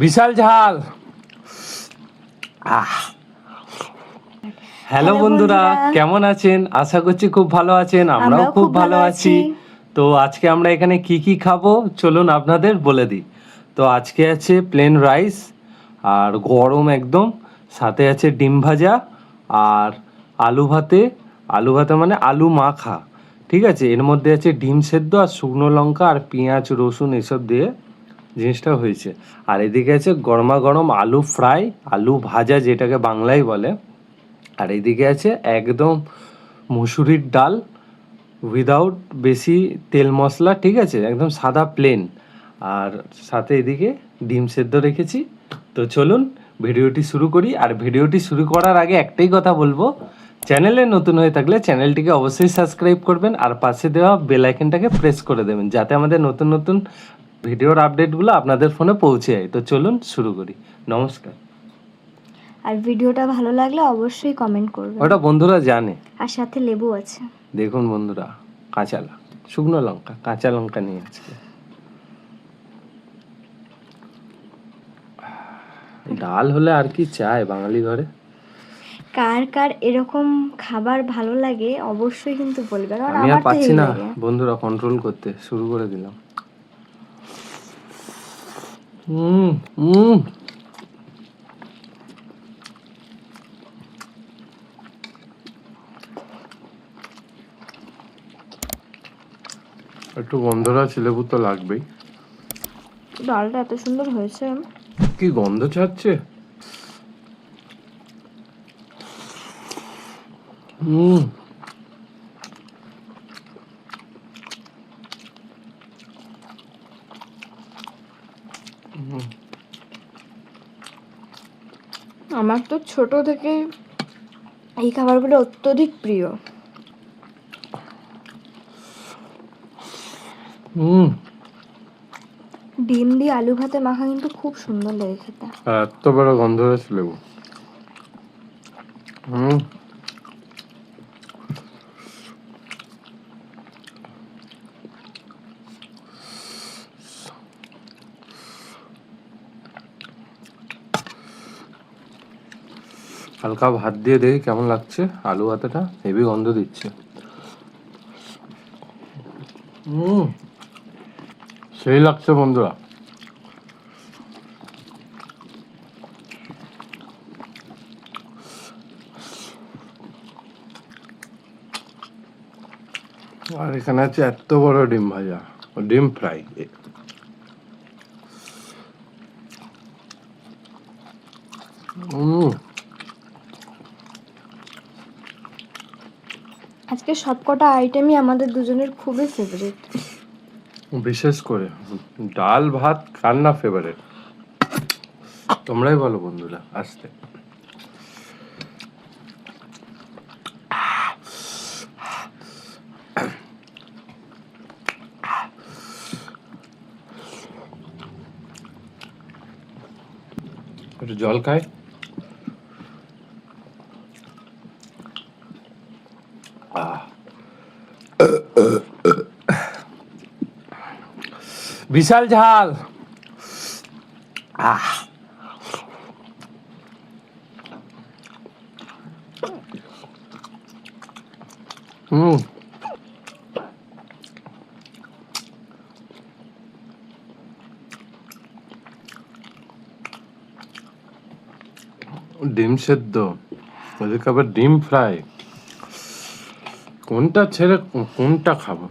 বিশাল ঝাল। হ্যালো বন্ধুরা, কেমন আছেন? আশা করছি খুব ভালো আছেন। আমরাও খুব ভালো আছি। তো আজকে আমরা এখানে কি কি খাবো চলুন আপনাদের বলে দিই। তো আজকে আছে প্লেন রাইস আর গরম একদম, সাথে আছে ডিম ভাজা আর আলু ভাতে মানে আলু মাখা, ঠিক আছে। এর মধ্যে আছে ডিম সেদ্ধ আর শুকনো লঙ্কা আর পেঁয়াজ রসুন এসব দিয়ে জিনিসটা হয়েছে। আর এদিকে আছে গরমা গরম আলু ফ্রাই, আলু ভাজা যেটাকে বাংলায় বলে। আর এদিকে আছে একদম মুসুরির ডাল উইদাউট বেশি তেল মশলা, ঠিক আছে, একদম সাদা প্লেন। আর সাথে এদিকে ডিম সেদ্ধ রেখেছি। তো চলুন ভিডিওটি শুরু করি। আর ভিডিওটি শুরু করার আগে একটাই কথা বলবো, চ্যানেলে নতুন হয়ে থাকলে চ্যানেলটিকে অবশ্যই সাবস্ক্রাইব করবেন আর পাশে দেওয়া বেল আইকনটাকে প্রেস করে দেবেন, যাতে আমাদের নতুন নতুন ভিডিওর আপডেটগুলো আপনাদের ফোনে পৌঁছে যায়। তো চলুন শুরু করি। নমস্কার। আর ভিডিওটা ভালো লাগলে অবশ্যই কমেন্ট করবেন। ওটা বন্ধুরা জানে। আর সাথে লেবু আছে। দেখুন বন্ধুরা, কাঁচা শুকনো লঙ্কা, কাঁচা লঙ্কা নিয়ে আজকে। ডাল হলে আর কি চাই বাঙালি ঘরে। কার কার এরকম খাবার ভালো লাগে অবশ্যই কিন্তু বলবে, কারণ আমি আর আমার তো পাচ্ছি এই না লাগে। বন্ধুরা কন্ট্রোল করতে, শুরু করে দিলাম। হুম হুম একটু গন্ধটা লেবু তো লাগবেই। ডালটা এত সুন্দর হয়েছে। কি গন্ধ ছাড়ছে। হুম আমার তো ছোট থেকে এই খাবারগুলো অত্যধিক প্রিয়। ডিম দিয়ে আলু ভাতে মাখা কিন্তু খুব সুন্দর লাগে খেতে। এত বড় গন্ধ হয়েছে লেবু। হালকা ভাত দিয়ে দেখি কেমন লাগছে। আলু ভাতেটা হেভি গন্ধ দিচ্ছে। সেই লাগছে বন্ধুরা। আর এখানে আছে এত বড় ডিম ভাজা, ডিম ফ্রাই। আজকে সবকটা আইটেমই আমাদের দুজনের খুবই ফেভারিট। বিশেষ করে ডাল ভাত কার না ফেভারিট, তোমরাই বলো বন্ধুরা। আসতে একটু জল খাই। বিশাল ঝাল। ডিম সেদ্ধ, ওদিকে আবার ডিম ফ্রাই, কোনটা ছেড়ে কোনটা খাবো।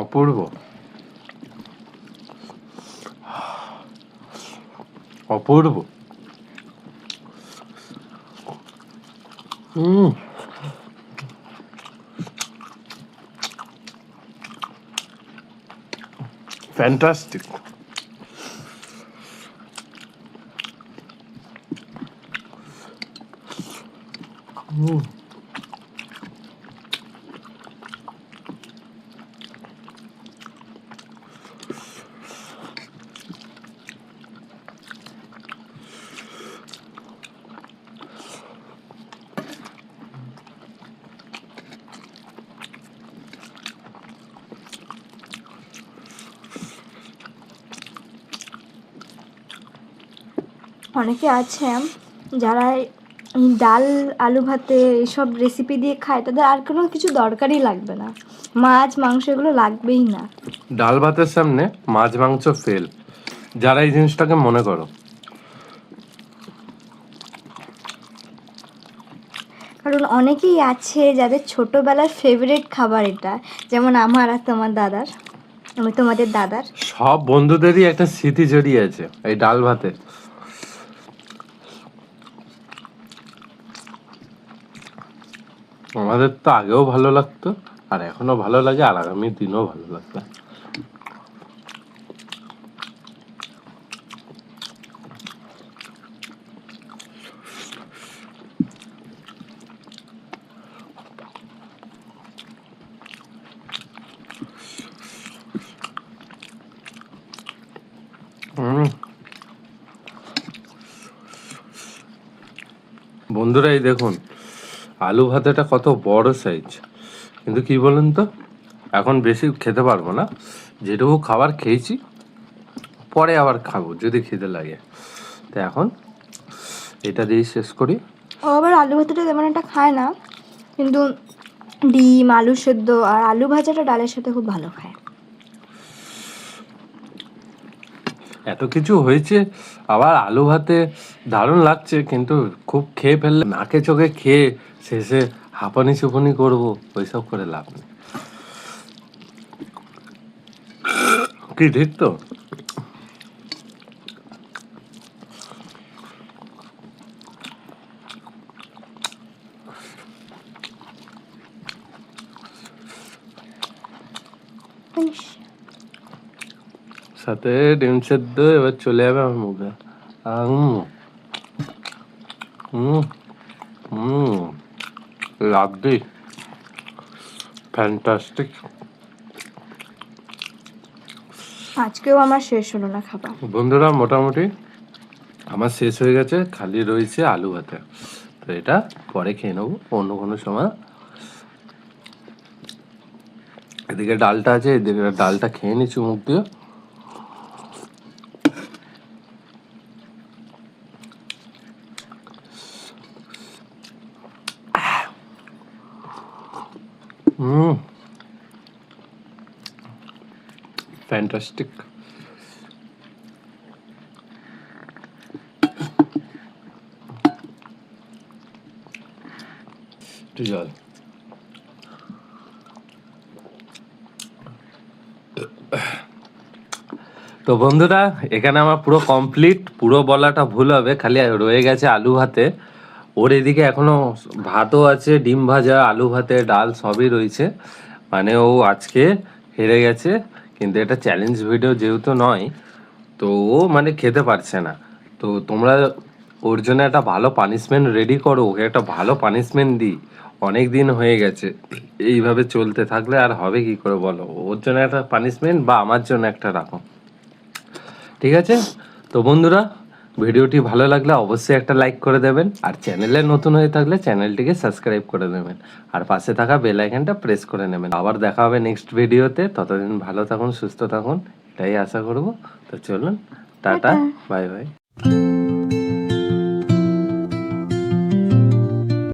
অপূর্ব অপূর্ব। ফ্যান্টাস্টিক। অনেকে আছে যারা এই ডাল আলু ভাতে এইসব রেসিপি দিয়ে খায়, তাদের আর কোনো কিছু দরকারই লাগবে না, মাছ মাংস এগুলো লাগবেই না। ডাল ভাতের সামনে মাছ মাংস ফেল, যারা এই জিনিসটাকে মনে করো। কারণ অনেকেই আছে যাদের ছোটবেলার ফেভারিট খাবার এটা, যেমন আমার আর তোমার দাদার, আমি তোমাদের দাদার। সব বন্ধুদেরই একটা স্মৃতি জড়িয়ে আছে এই ডাল ভাতে। আমাদের তো আগেও ভালো লাগতো, আর এখনো ভালো লাগে, আর আগামী দিনও ভালো লাগবে। বন্ধুরা এই দেখুন, আলু ভাতেটা কত বড় সাইজ, কিন্তু কি বলুন তো, এখন বেশি খেতে পারবো না, যেটুকু খাবার খেয়েছি পরে আবার খাবো যদি খিদে লাগে। তো এখন এটা দিয়ে শেষ করি। ও আবার আলু ভাতেটা তেমন একটা খায় না, কিন্তু ডিম আলু সেদ্ধ আর আলু ভাজাটা ডালের সাথে খুব ভালো খায়। এত কিছু হয়েছে, আবার আলু ভাতে দারুণ লাগছে, কিন্তু খুব খেয়ে ফেললে নাকে চোখে খেয়ে শেষে হাঁপানি চুপানি করবো, ওইসব করে লাভ নেই। কি ঠিক তো? ইস, সাথে ডিম সেদ্ধ এবার চলে যাবে আমার মুখে। Lovely, fantastic. আজকেও আমার শেষ হলো না খাবার। বন্ধুরা মোটামুটি আমার শেষ হয়ে গেছে, খালি রয়েছে আলু ভাতে। তো এটা পরে খেয়ে নেবো অন্য কোনো সময়। এদিকে ডালটা আছে, এদিকে ডালটা খেয়ে নিচ্ছি মুখ দিয়ে। ফ্যান্টাস্টিক। একটু জল। তো বন্ধুরা এখানে আমার পুরো কমপ্লিট, পুরো বলাটা ভুল হবে, খালি রয়ে গেছে আলু ভাতে। ওর এদিকে এখনো ভাতও আছে, ডিম ভাজা, আলু ভাতে, ডাল সবই রয়েছে। মানে ও আজকে হেরে গেছে, কিন্তু এটা চ্যালেঞ্জ ভিডিও যেহেতু নয়, তো ও মানে খেতে পারছে না। তো তোমরা ওর জন্য একটা ভালো পানিশমেন্ট রেডি করো, ওকে একটা ভালো পানিশমেন্ট দিই। অনেক দিন হয়ে গেছে, এইভাবে চলতে থাকলে আর হবে কি করে বলো? ওর জন্য একটা পানিশমেন্ট বা আমার জন্য একটা রাখো, ঠিক আছে? তো বন্ধুরা ভিডিওটি ভালো লাগলে অবশ্যই একটা লাইক করে দেবেন, আর চ্যানেলে নতুন হয়ে থাকলে চ্যানেলটিকে সাবস্ক্রাইব করে দেবেন, আর পাশে থাকা বেল আইকনটা প্রেস করে নেবেন। আবার দেখা হবে নেক্সট ভিডিওতে, ততদিন ভালো থাকুন, সুস্থ থাকুন, এটাই আশা করব। তো চলুন, টাটা, বাই বাই।